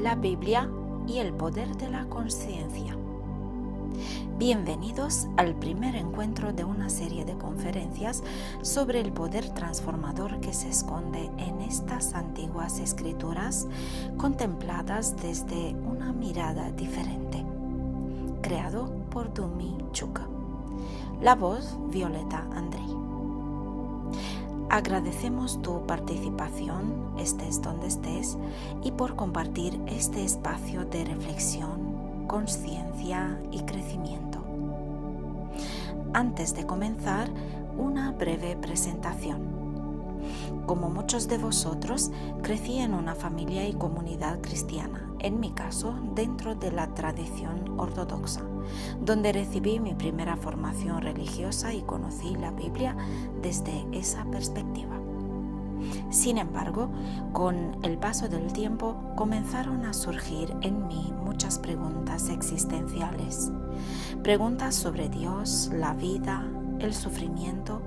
la Biblia y el poder de la conciencia. Bienvenidos al primer encuentro de una serie de conferencias sobre el poder transformador que se esconde en estas antiguas escrituras contempladas desde una mirada diferente. Creado por Dumi Chuka. La voz Violeta Andrei. Agradecemos tu participación, estés donde estés, y por compartir este espacio de reflexión, conciencia y crecimiento. Antes de comenzar, una breve presentación. Como muchos de vosotros, crecí en una familia y comunidad cristiana, en mi caso, dentro de la tradición ortodoxa, donde recibí mi primera formación religiosa y conocí la Biblia desde esa perspectiva. Sin embargo, con el paso del tiempo comenzaron a surgir en mí muchas preguntas existenciales, preguntas sobre Dios, la vida, el sufrimiento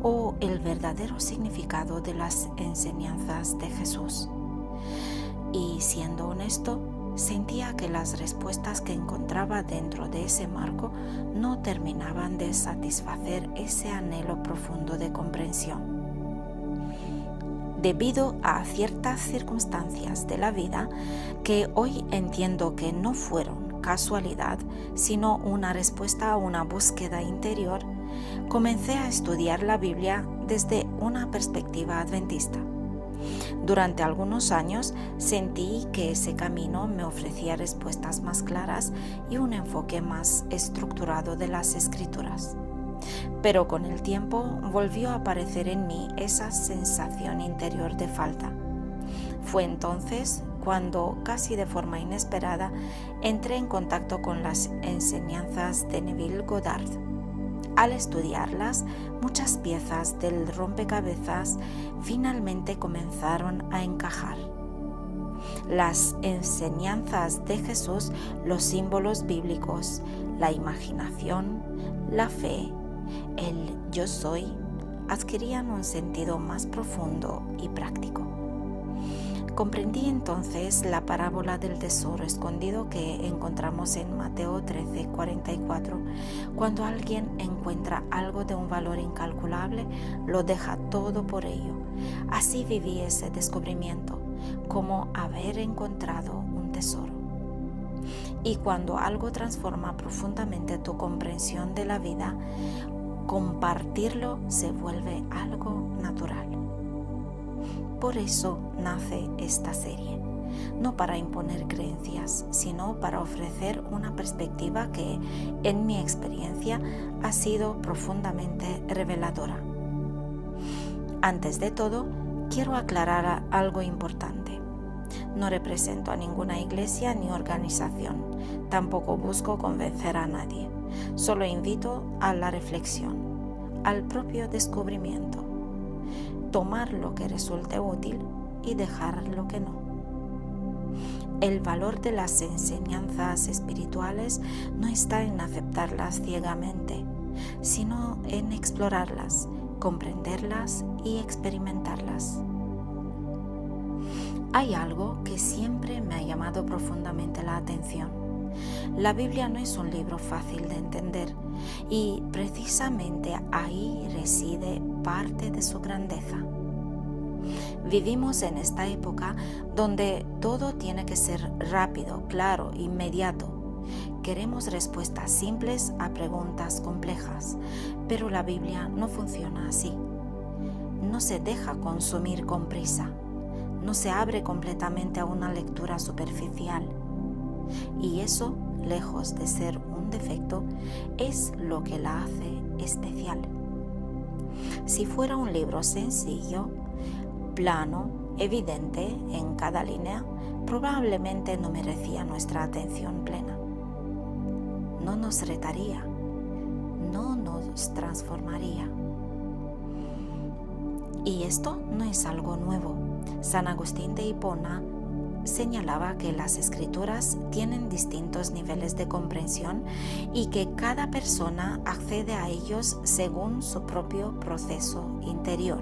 o el verdadero significado de las enseñanzas de Jesús. Y siendo honesto, sentía que las respuestas que encontraba dentro de ese marco no terminaban de satisfacer ese anhelo profundo de comprensión. Debido a ciertas circunstancias de la vida que hoy entiendo que no fueron casualidad, sino una respuesta a una búsqueda interior, comencé a estudiar la Biblia desde una perspectiva adventista. Durante algunos años sentí que ese camino me ofrecía respuestas más claras y un enfoque más estructurado de las Escrituras. Pero con el tiempo volvió a aparecer en mí esa sensación interior de falta. Fue entonces cuando, casi de forma inesperada, entré en contacto con las enseñanzas de Neville Goddard. Al estudiarlas, muchas piezas del rompecabezas finalmente comenzaron a encajar. Las enseñanzas de Jesús, los símbolos bíblicos, la imaginación, la fe, el yo soy, adquirían un sentido más profundo y práctico. Comprendí entonces la parábola del tesoro escondido que encontramos en Mateo 13:44. Cuando alguien encuentra algo de un valor incalculable, lo deja todo por ello. Así viví ese descubrimiento, como haber encontrado un tesoro. Y cuando algo transforma profundamente tu comprensión de la vida, compartirlo se vuelve algo natural. Por eso nace esta serie, no para imponer creencias, sino para ofrecer una perspectiva que, en mi experiencia, ha sido profundamente reveladora. Antes de todo, quiero aclarar algo importante. No represento a ninguna iglesia ni organización, tampoco busco convencer a nadie, solo invito a la reflexión, al propio descubrimiento. Tomar lo que resulte útil y dejar lo que no. El valor de las enseñanzas espirituales no está en aceptarlas ciegamente, sino en explorarlas, comprenderlas y experimentarlas. Hay algo que siempre me ha llamado profundamente la atención. La Biblia no es un libro fácil de entender y precisamente ahí reside parte de su grandeza. Vivimos en esta época donde todo tiene que ser rápido, claro, inmediato. Queremos respuestas simples a preguntas complejas, pero la Biblia no funciona así. No se deja consumir con prisa, no se abre completamente a una lectura superficial. Y eso, lejos de ser un defecto, es lo que la hace especial. Si fuera un libro sencillo, plano, evidente en cada línea, probablemente no merecía nuestra atención plena. No nos retaría, no nos transformaría. Y esto no es algo nuevo. San Agustín de Hipona señalaba que las escrituras tienen distintos niveles de comprensión y que cada persona accede a ellos según su propio proceso interior.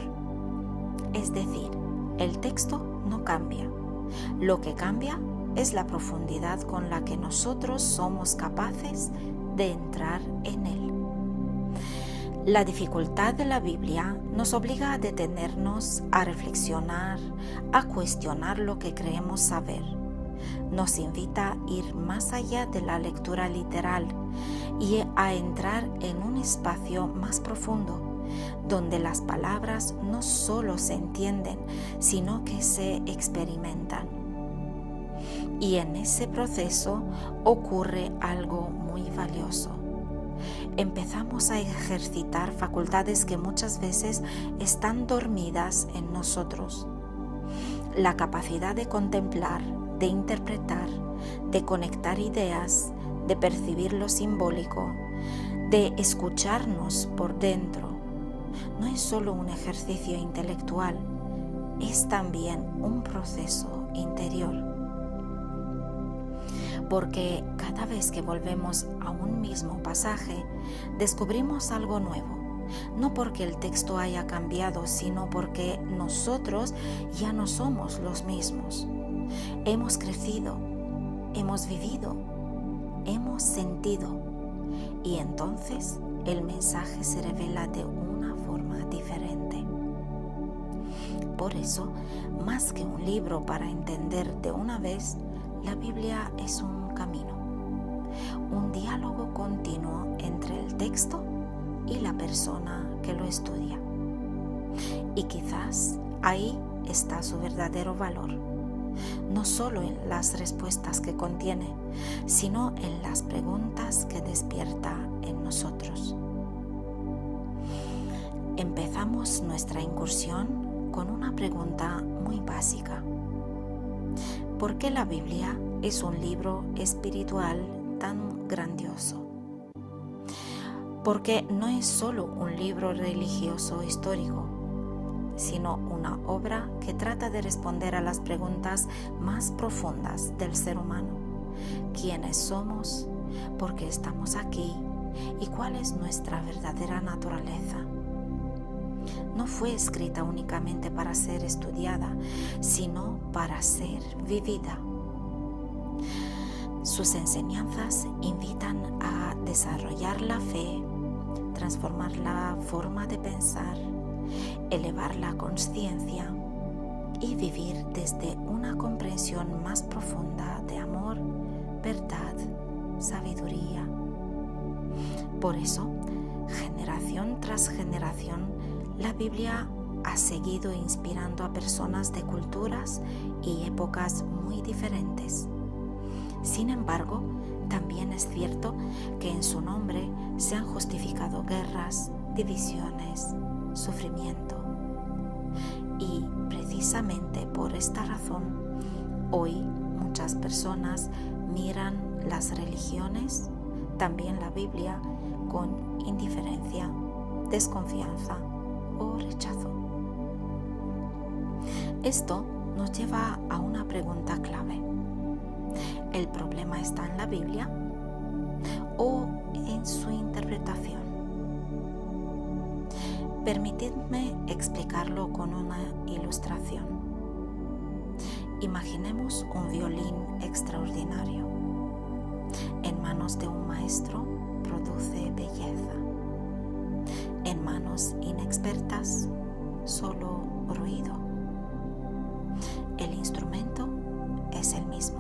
Es decir, el texto no cambia. Lo que cambia es la profundidad con la que nosotros somos capaces de entrar en él. La dificultad de la Biblia nos obliga a detenernos, a reflexionar, a cuestionar lo que creemos saber. Nos invita a ir más allá de la lectura literal y a entrar en un espacio más profundo, donde las palabras no solo se entienden, sino que se experimentan. Y en ese proceso ocurre algo muy valioso. Empezamos a ejercitar facultades que muchas veces están dormidas en nosotros. La capacidad de contemplar, de interpretar, de conectar ideas, de percibir lo simbólico, de escucharnos por dentro. No es solo un ejercicio intelectual, es también un proceso interior. Porque cada vez que volvemos a un mismo pasaje, descubrimos algo nuevo. No porque el texto haya cambiado, sino porque nosotros ya no somos los mismos. Hemos crecido, hemos vivido, hemos sentido, y entonces el mensaje se revela de una forma diferente. Por eso, más que un libro para entender de una vez, la Biblia es un camino, un diálogo continuo entre el texto y la persona que lo estudia. Y quizás ahí está su verdadero valor, no solo en las respuestas que contiene, sino en las preguntas que despierta en nosotros. Empezamos nuestra incursión con una pregunta muy básica. ¿Por qué la Biblia es un libro espiritual tan grandioso? Porque no es solo un libro religioso histórico, sino una obra que trata de responder a las preguntas más profundas del ser humano. ¿Quiénes somos? ¿Por qué estamos aquí? ¿Y cuál es nuestra verdadera naturaleza? No fue escrita únicamente para ser estudiada, sino para ser vivida. Sus enseñanzas invitan a desarrollar la fe, transformar la forma de pensar, elevar la conciencia y vivir desde una comprensión más profunda de amor, verdad, sabiduría. Por eso, generación tras generación, la Biblia ha seguido inspirando a personas de culturas y épocas muy diferentes. Sin embargo, también es cierto que en su nombre se han justificado guerras, divisiones, sufrimiento. Y precisamente por esta razón, hoy muchas personas miran las religiones, también la Biblia, con indiferencia, desconfianza o rechazo. Esto nos lleva a una pregunta clave. ¿El problema está en la Biblia o en su interpretación? Permitidme explicarlo con una ilustración. Imaginemos un violín extraordinario. En manos de un maestro produce belleza. En manos inexpertas, solo ruido. El instrumento es el mismo.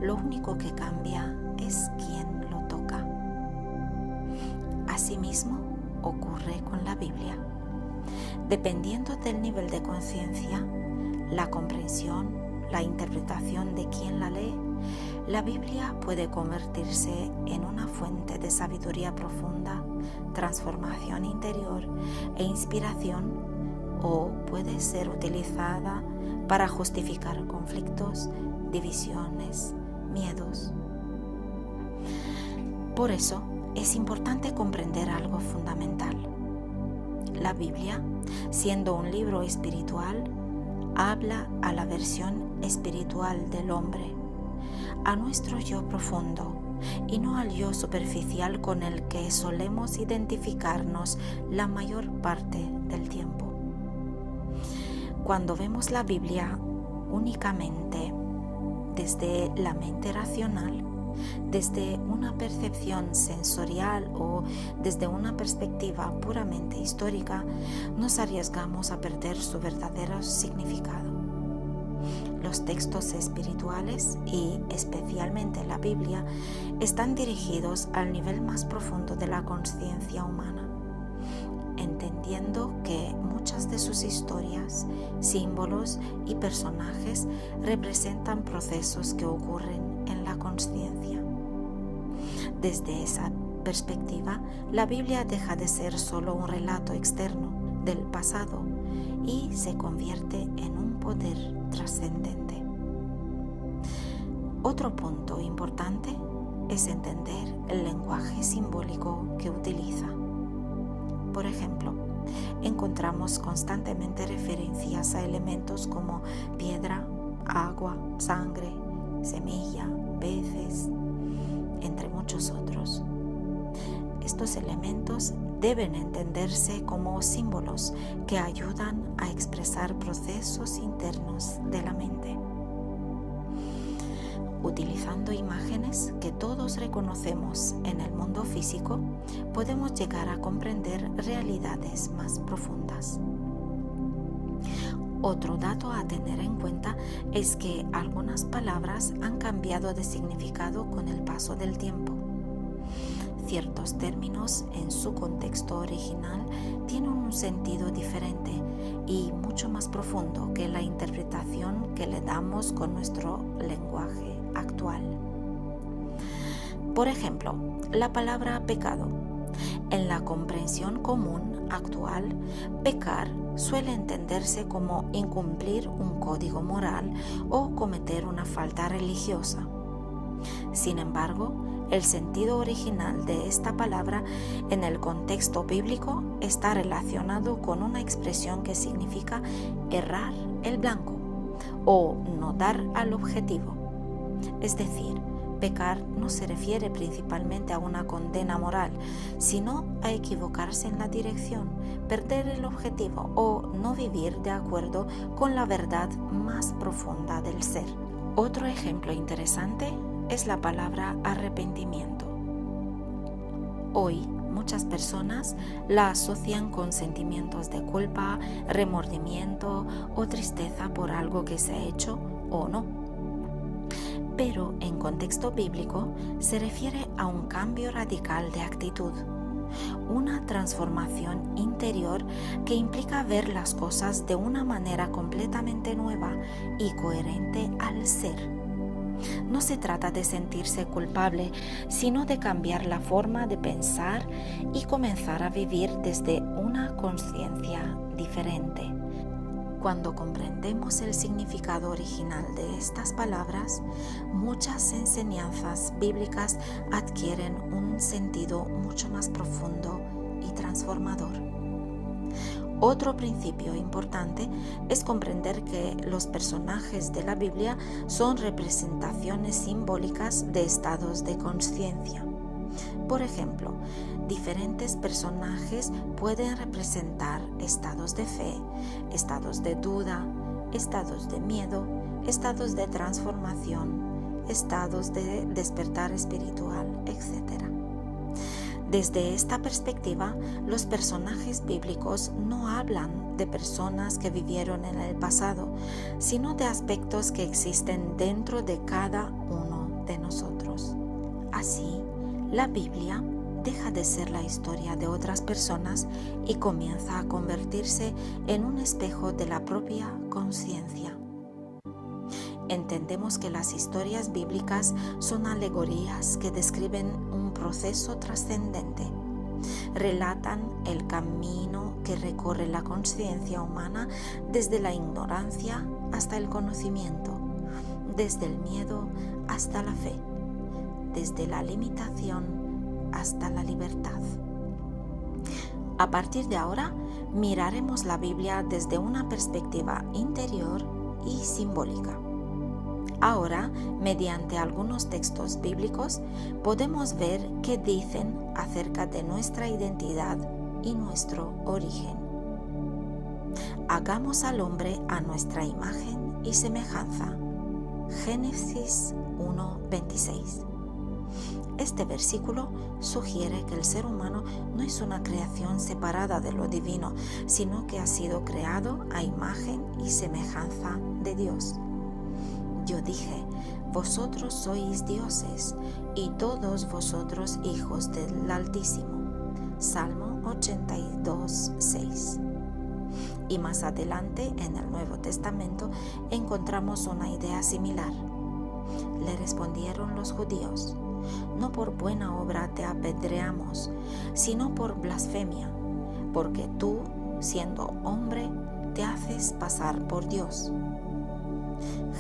Lo único que cambia es quién lo toca. Asimismo, ocurre con la Biblia. Dependiendo del nivel de conciencia, la comprensión, la interpretación de quien la lee, la Biblia puede convertirse en una fuente de sabiduría profunda, transformación interior e inspiración, o puede ser utilizada para justificar conflictos, divisiones, miedos. Por eso es importante comprender algo fundamental. La Biblia, siendo un libro espiritual, habla a la versión espiritual del hombre, a nuestro yo profundo, y no al yo superficial con el que solemos identificarnos la mayor parte del tiempo. Cuando vemos la Biblia únicamente desde la mente racional, desde una percepción sensorial o desde una perspectiva puramente histórica, nos arriesgamos a perder su verdadero significado. Los textos espirituales y especialmente la Biblia están dirigidos al nivel más profundo de la conciencia humana, entendiendo que muchas de sus historias, símbolos y personajes representan procesos que ocurren en la conciencia. Desde esa perspectiva, la Biblia deja de ser solo un relato externo del pasado y se convierte en un poder trascendente. Otro punto importante es entender el lenguaje simbólico que utiliza. Por ejemplo, encontramos constantemente referencias a elementos como piedra, agua, sangre, semilla, peces, entre muchos otros. Estos elementos deben entenderse como símbolos que ayudan a expresar procesos internos de la mente. Utilizando imágenes que todos reconocemos en el mundo físico, podemos llegar a comprender realidades más profundas. Otro dato a tener en cuenta es que algunas palabras han cambiado de significado con el paso del tiempo. Ciertos términos en su contexto original tienen un sentido diferente y mucho más profundo que la interpretación que le damos con nuestro lenguaje actual. Por ejemplo, la palabra pecado. En la comprensión común actual, pecar suele entenderse como incumplir un código moral o cometer una falta religiosa. Sin embargo, el sentido original de esta palabra en el contexto bíblico está relacionado con una expresión que significa errar el blanco o no dar al objetivo. Es decir, pecar no se refiere principalmente a una condena moral, sino a equivocarse en la dirección, perder el objetivo o no vivir de acuerdo con la verdad más profunda del ser. Otro ejemplo interesante es la palabra arrepentimiento. Hoy muchas personas la asocian con sentimientos de culpa, remordimiento o tristeza por algo que se ha hecho o no. Pero en contexto bíblico se refiere a un cambio radical de actitud, una transformación interior que implica ver las cosas de una manera completamente nueva y coherente al ser. No se trata de sentirse culpable, sino de cambiar la forma de pensar y comenzar a vivir desde una conciencia diferente. Cuando comprendemos el significado original de estas palabras, muchas enseñanzas bíblicas adquieren un sentido mucho más profundo y transformador. Otro principio importante es comprender que los personajes de la Biblia son representaciones simbólicas de estados de conciencia. Por ejemplo, diferentes personajes pueden representar estados de fe, estados de duda, estados de miedo, estados de transformación, estados de despertar espiritual, etc. Desde esta perspectiva, los personajes bíblicos no hablan de personas que vivieron en el pasado, sino de aspectos que existen dentro de cada uno de nosotros. Así, la Biblia deja de ser la historia de otras personas y comienza a convertirse en un espejo de la propia conciencia. Entendemos que las historias bíblicas son alegorías que describen un proceso trascendente. Relatan el camino que recorre la conciencia humana desde la ignorancia hasta el conocimiento, desde el miedo hasta la fe, desde la limitación hasta la libertad. A partir de ahora, miraremos la Biblia desde una perspectiva interior y simbólica. Ahora, mediante algunos textos bíblicos, podemos ver qué dicen acerca de nuestra identidad y nuestro origen. Hagamos al hombre a nuestra imagen y semejanza. Génesis 1:26. Este versículo sugiere que el ser humano no es una creación separada de lo divino, sino que ha sido creado a imagen y semejanza de Dios. Yo dije: vosotros sois dioses, y todos vosotros hijos del Altísimo. Salmo 82:6. Y más adelante, en el Nuevo Testamento, encontramos una idea similar. Le respondieron los judíos: no por buena obra te apedreamos, sino por blasfemia, porque tú, siendo hombre, te haces pasar por Dios.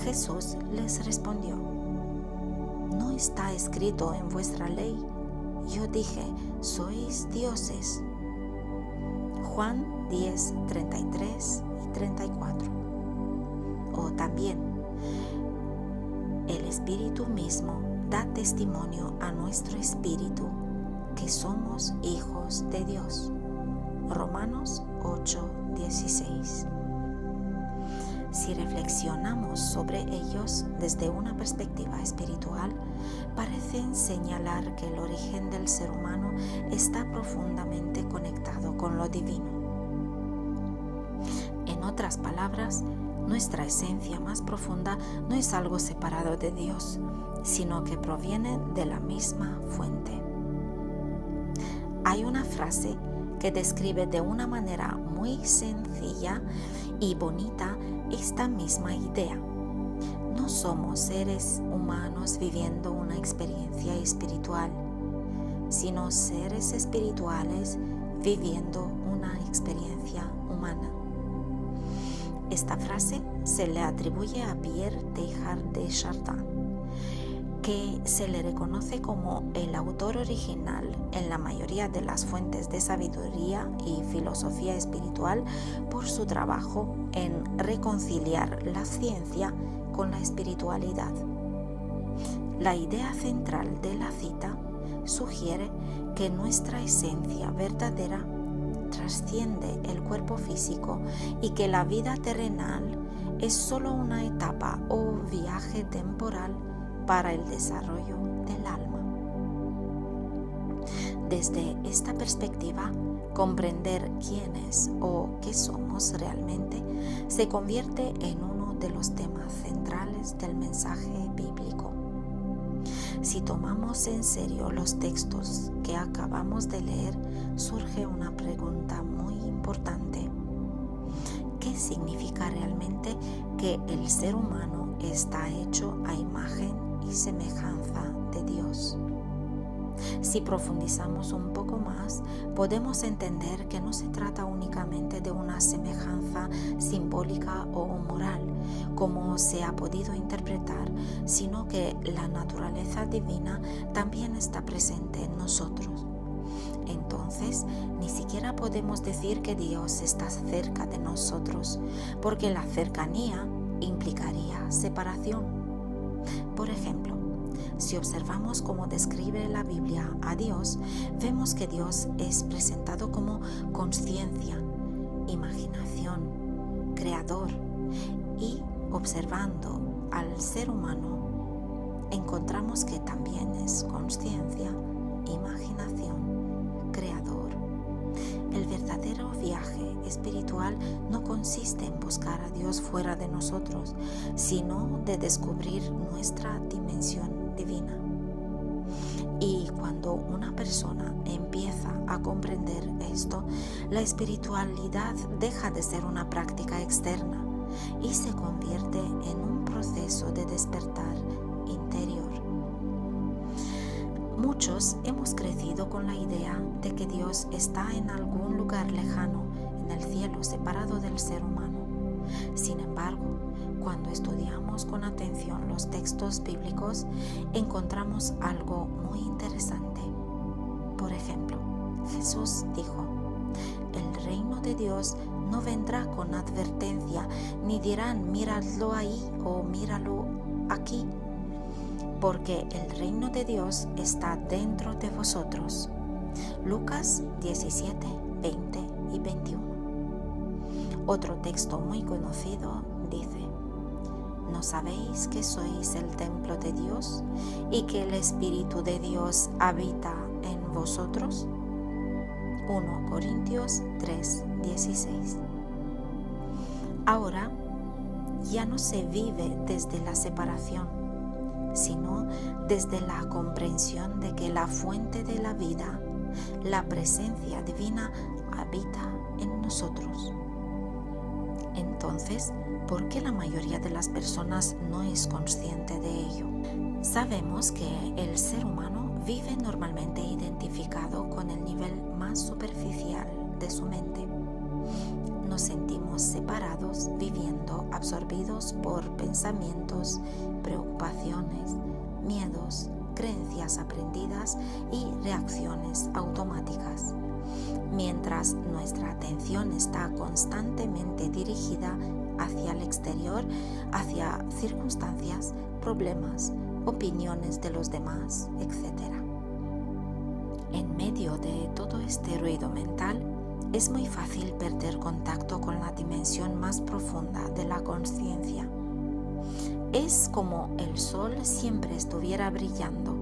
Jesús les respondió: ¿no está escrito en vuestra ley? Yo dije: sois dioses. Juan 10:33 y 34. O también: el Espíritu mismo da testimonio a nuestro espíritu que somos hijos de Dios. Romanos 8:16. Si reflexionamos sobre ellos desde una perspectiva espiritual, parecen señalar que el origen del ser humano está profundamente conectado con lo divino. En otras palabras, nuestra esencia más profunda no es algo separado de Dios, sino que proviene de la misma fuente. Hay una frase que describe de una manera muy sencilla y bonita esta misma idea. No somos seres humanos viviendo una experiencia espiritual, sino seres espirituales viviendo una experiencia humana. Esta frase se le atribuye a Pierre Teilhard de Chardin, que se le reconoce como el autor original en la mayoría de las fuentes de sabiduría y filosofía espiritual por su trabajo en reconciliar la ciencia con la espiritualidad. La idea central de la cita sugiere que nuestra esencia verdadera trasciende el cuerpo físico y que la vida terrenal es solo una etapa o viaje temporal para el desarrollo del alma. Desde esta perspectiva, comprender quiénes o qué somos realmente se convierte en uno de los temas centrales del mensaje bíblico. Si tomamos en serio los textos que acabamos de leer, surge una pregunta muy importante. ¿Qué significa realmente que el ser humano está hecho a imagen y semejanza de Dios? Si profundizamos un poco más, podemos entender que no se trata únicamente de una semejanza simbólica o moral, como se ha podido interpretar, sino que la naturaleza divina también está presente en nosotros. Entonces, ni siquiera podemos decir que Dios está cerca de nosotros, porque la cercanía implicaría separación. Por ejemplo, si observamos cómo describe la Biblia a Dios, vemos que Dios es presentado como consciencia, imaginación, creador, y observando al ser humano, encontramos que también es consciencia, imaginación, creador. El verdadero viaje espiritual no consiste en buscar a Dios fuera de nosotros, sino de descubrir nuestra dimensión divina. Y cuando una persona empieza a comprender esto, la espiritualidad deja de ser una práctica externa y se convierte en un proceso de despertar interior. Muchos hemos crecido con la idea de que Dios está en algún lugar lejano, en el cielo, separado del ser humano. Sin embargo, cuando estudiamos con atención los textos bíblicos, encontramos algo muy interesante. Por ejemplo, Jesús dijo: el reino de Dios no vendrá con advertencia, ni dirán míradlo ahí o míralo aquí, porque el reino de Dios está dentro de vosotros. Lucas 17, 20 y 21. Otro texto muy conocido dice: ¿no sabéis que sois el templo de Dios y que el Espíritu de Dios habita en vosotros? 1 Corintios 3:16. Ahora ya no se vive desde la separación, sino desde la comprensión de que la fuente de la vida, la presencia divina, habita en nosotros. Entonces, ¿por qué la mayoría de las personas no es consciente de ello? Sabemos que el ser humano vive normalmente identificado con el nivel más superficial de su mente. Nos sentimos separados, viviendo absorbidos por pensamientos, preocupaciones, miedos, creencias aprendidas y reacciones automáticas, mientras nuestra atención está constantemente dirigida hacia el exterior, hacia circunstancias, problemas, opiniones de los demás, etc. En medio de todo este ruido mental, es muy fácil perder contacto con la dimensión más profunda de la conciencia. Es como el sol siempre estuviera brillando,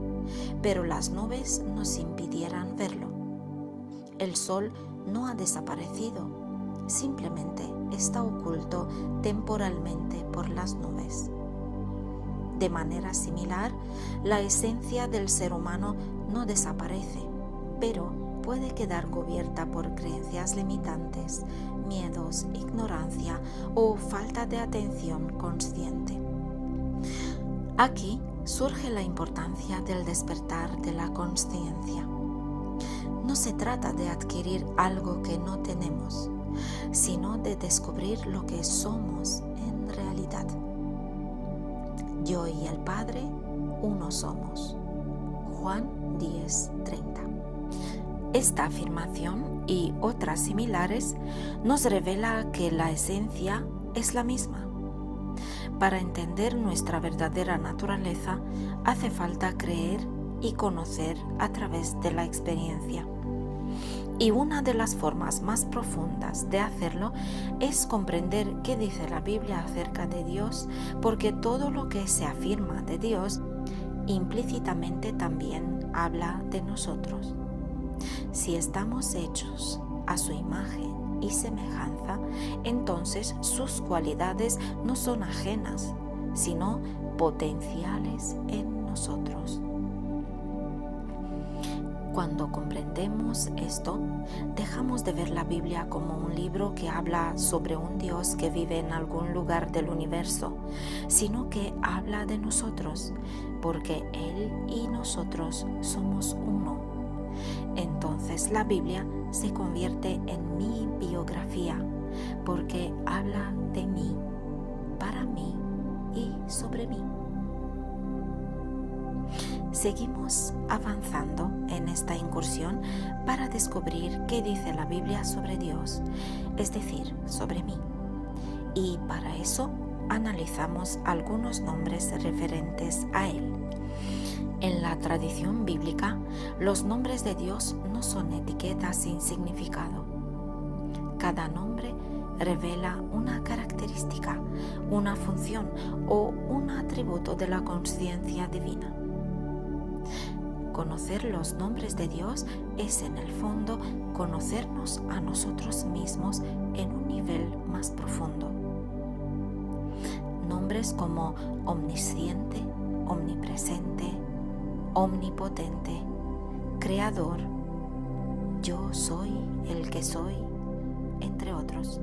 pero las nubes nos impidieran verlo. El sol no ha desaparecido, simplemente está oculto temporalmente por las nubes. De manera similar, la esencia del ser humano no desaparece, pero puede quedar cubierta por creencias limitantes, miedos, ignorancia o falta de atención consciente. Aquí surge la importancia del despertar de la conciencia. No se trata de adquirir algo que no tenemos, sino de descubrir lo que somos en realidad. Yo y el Padre, uno somos. Juan 10:30. Esta afirmación y otras similares nos revela que la esencia es la misma. Para entender nuestra verdadera naturaleza, hace falta creer y conocer a través de la experiencia. Y una de las formas más profundas de hacerlo es comprender qué dice la Biblia acerca de Dios, porque todo lo que se afirma de Dios implícitamente también habla de nosotros. Si estamos hechos a su imagen y semejanza, entonces sus cualidades no son ajenas, sino potenciales en nosotros. Cuando comprendemos esto, dejamos de ver la Biblia como un libro que habla sobre un Dios que vive en algún lugar del universo, sino que habla de nosotros, porque Él y nosotros somos uno. Entonces la Biblia se convierte en mi biografía, porque habla de mí, para mí y sobre mí. Seguimos avanzando en esta incursión para descubrir qué dice la Biblia sobre Dios, es decir, sobre mí. Y para eso analizamos algunos nombres referentes a Él. En la tradición bíblica, los nombres de Dios no son etiquetas sin significado. Cada nombre revela una característica, una función o un atributo de la conciencia divina. Conocer los nombres de Dios es en el fondo conocernos a nosotros mismos en un nivel más profundo. Nombres como omnisciente, omnipresente, omnipotente, creador, yo soy el que soy, entre otros.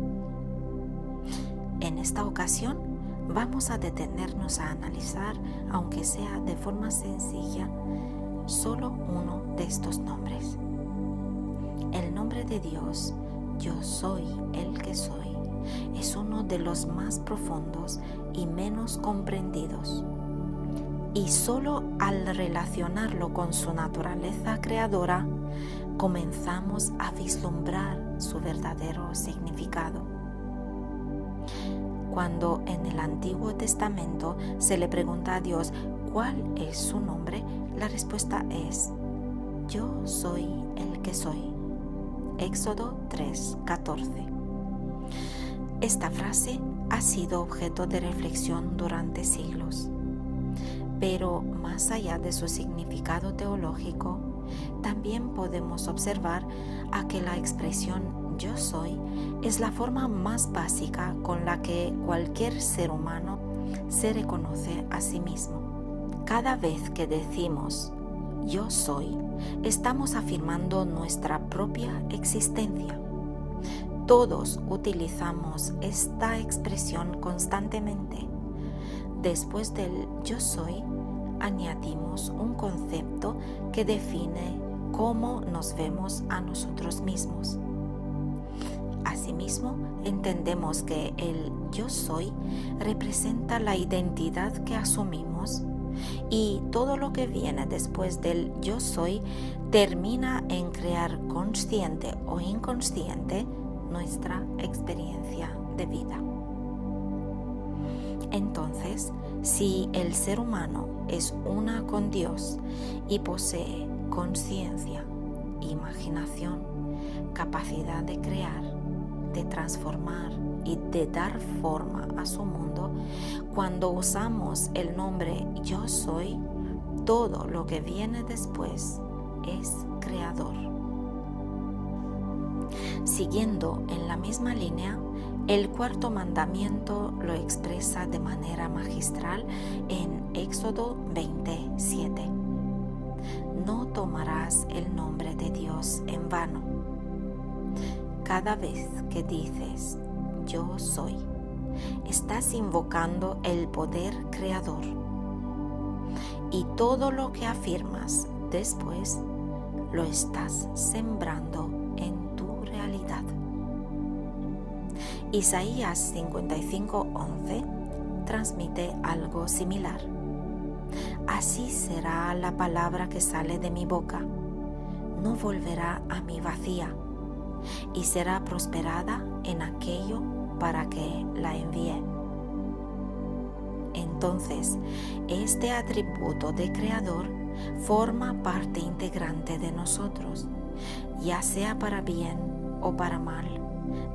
En esta ocasión vamos a detenernos a analizar, aunque sea de forma sencilla, solo uno de estos nombres. El nombre de Dios, yo soy el que soy, es uno de los más profundos y menos comprendidos. Y solo al relacionarlo con su naturaleza creadora, comenzamos a vislumbrar su verdadero significado. Cuando en el Antiguo Testamento se le pregunta a Dios cuál es su nombre, la respuesta es: yo soy el que soy. Éxodo 3:14. Esta frase ha sido objeto de reflexión durante siglos. Pero más allá de su significado teológico, también podemos observar a que la expresión yo soy es la forma más básica con la que cualquier ser humano se reconoce a sí mismo. Cada vez que decimos yo soy, estamos afirmando nuestra propia existencia. Todos utilizamos esta expresión constantemente. Después del yo soy, añadimos un concepto que define cómo nos vemos a nosotros mismos. Asimismo, entendemos que el yo soy representa la identidad que asumimos y todo lo que viene después del yo soy termina en crear consciente o inconsciente nuestra experiencia de vida. Entonces, si el ser humano es una con Dios y posee conciencia, imaginación, capacidad de crear, de transformar y de dar forma a su mundo, cuando usamos el nombre yo soy, todo lo que viene después es creador. Siguiendo en la misma línea, el cuarto mandamiento lo expresa de manera magistral en Éxodo 27. No tomarás el nombre de Dios en vano. Cada vez que dices yo soy, estás invocando el poder creador. Y todo lo que afirmas después lo estás sembrando en tu realidad. Isaías 55:11 transmite algo similar. Así será la palabra que sale de mi boca. No volverá a mí vacía, y será prosperada en aquello para que la envíe. Entonces, este atributo de creador forma parte integrante de nosotros, ya sea para bien o para mal,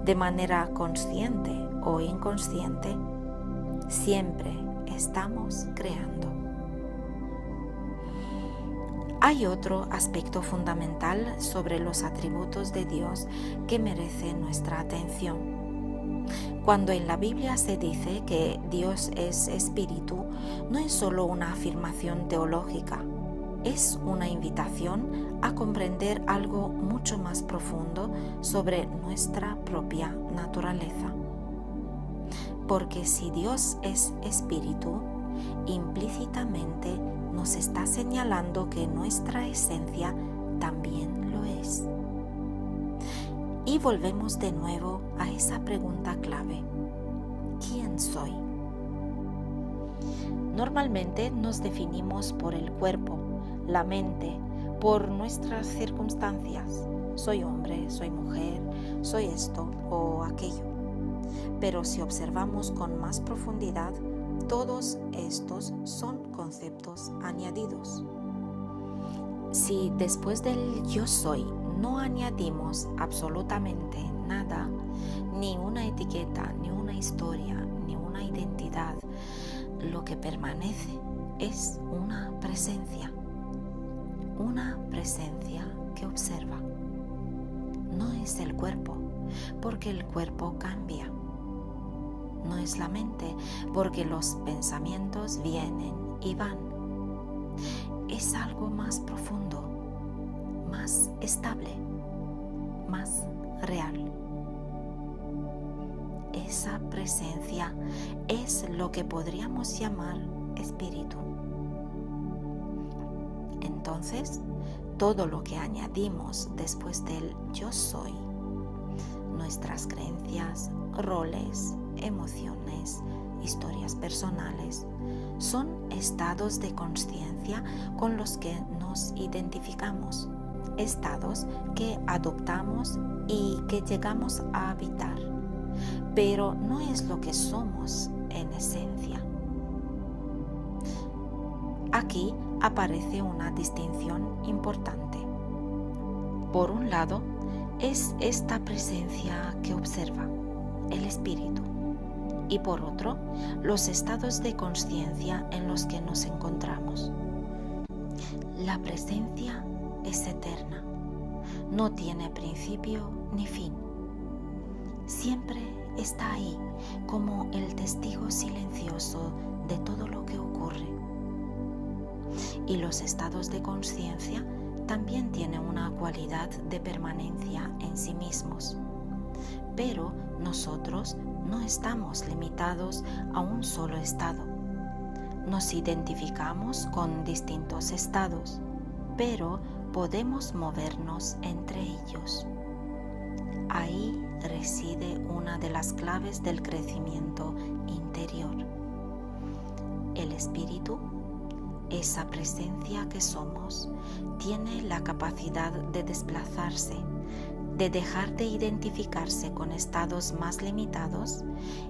de manera consciente o inconsciente, siempre estamos creando. Hay otro aspecto fundamental sobre los atributos de Dios que merece nuestra atención. Cuando en la Biblia se dice que Dios es espíritu, no es solo una afirmación teológica, es una invitación a comprender algo mucho más profundo sobre nuestra propia naturaleza. Porque si Dios es espíritu, implícitamente nos está señalando que nuestra esencia también lo es. Y volvemos de nuevo a esa pregunta clave: ¿quién soy? Normalmente nos definimos por el cuerpo, la mente, por nuestras circunstancias. Soy hombre, soy mujer, soy esto o aquello. Pero si observamos con más profundidad, todos estos son conceptos añadidos. Si después del yo soy no añadimos absolutamente nada, ni una etiqueta, ni una historia, ni una identidad, lo que permanece es una presencia que observa. No es el cuerpo, porque el cuerpo cambia. No es la mente, porque los pensamientos vienen y van. Es algo más profundo, más estable, más real. Esa presencia es lo que podríamos llamar espíritu. Entonces, todo lo que añadimos después del yo soy, nuestras creencias, roles, emociones, historias personales, son estados de conciencia con los que nos identificamos, estados que adoptamos y que llegamos a habitar, pero no es lo que somos en esencia. Aquí aparece una distinción importante. Por un lado, es esta presencia que observa, el espíritu, y por otro, los estados de conciencia en los que nos encontramos. La presencia es eterna, no tiene principio ni fin. Siempre está ahí como el testigo silencioso de todo lo que ocurre. Y los estados de conciencia también tienen una cualidad de permanencia en sí mismos. Pero nosotros no estamos limitados a un solo estado. Nos identificamos con distintos estados, pero podemos movernos entre ellos. Ahí reside una de las claves del crecimiento interior. El espíritu, esa presencia que somos, tiene la capacidad de desplazarse, de dejar de identificarse con estados más limitados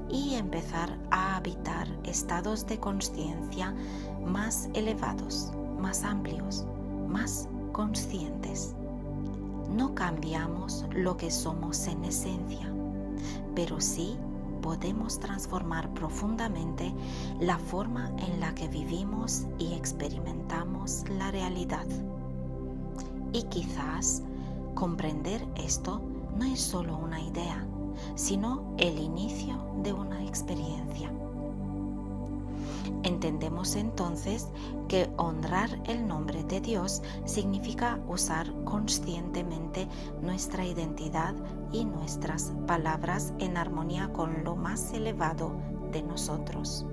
y empezar a habitar estados de conciencia más elevados, más amplios, más conscientes. No cambiamos lo que somos en esencia, pero sí podemos transformar profundamente la forma en la que vivimos y experimentamos la realidad. Y quizás comprender esto no es solo una idea, sino el inicio de una experiencia. Entendemos entonces que honrar el nombre de Dios significa usar conscientemente nuestra identidad y nuestras palabras en armonía con lo más elevado de nosotros.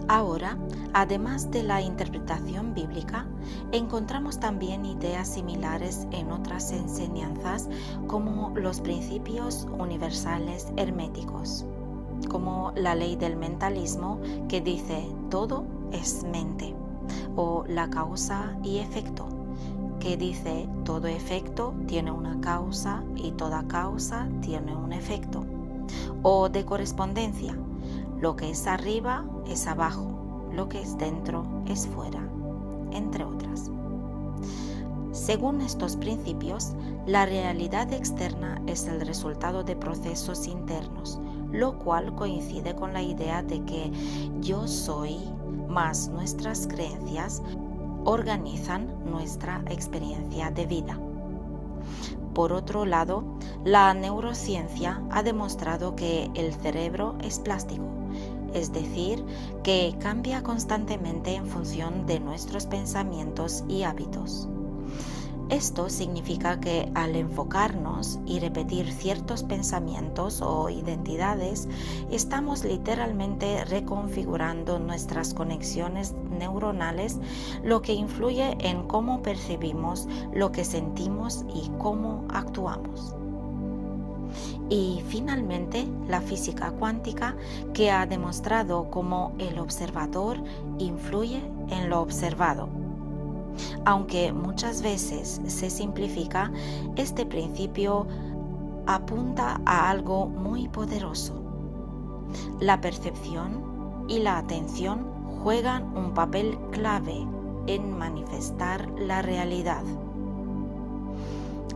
Ahora, además de la interpretación bíblica, encontramos también ideas similares en otras enseñanzas como los principios universales herméticos, como la ley del mentalismo que dice todo es mente, o la causa y efecto, que dice todo efecto tiene una causa y toda causa tiene un efecto, o de correspondencia, lo que es arriba es abajo, lo que es dentro es fuera, entre otras. Según estos principios, la realidad externa es el resultado de procesos internos, lo cual coincide con la idea de que yo soy más nuestras creencias organizan nuestra experiencia de vida. Por otro lado, la neurociencia ha demostrado que el cerebro es plástico, es decir, que cambia constantemente en función de nuestros pensamientos y hábitos. Esto significa que al enfocarnos y repetir ciertos pensamientos o identidades, estamos literalmente reconfigurando nuestras conexiones neuronales, lo que influye en cómo percibimos lo que sentimos y cómo actuamos. Y finalmente, la física cuántica, que ha demostrado cómo el observador influye en lo observado. Aunque muchas veces se simplifica, este principio apunta a algo muy poderoso. La percepción y la atención juegan un papel clave en manifestar la realidad.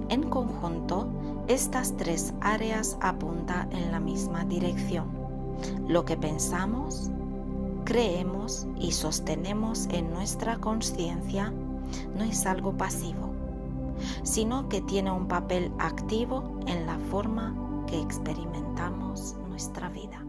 En conjunto, estas tres áreas apuntan en la misma dirección. Lo que pensamos, creemos y sostenemos en nuestra conciencia no es algo pasivo, sino que tiene un papel activo en la forma que experimentamos nuestra vida.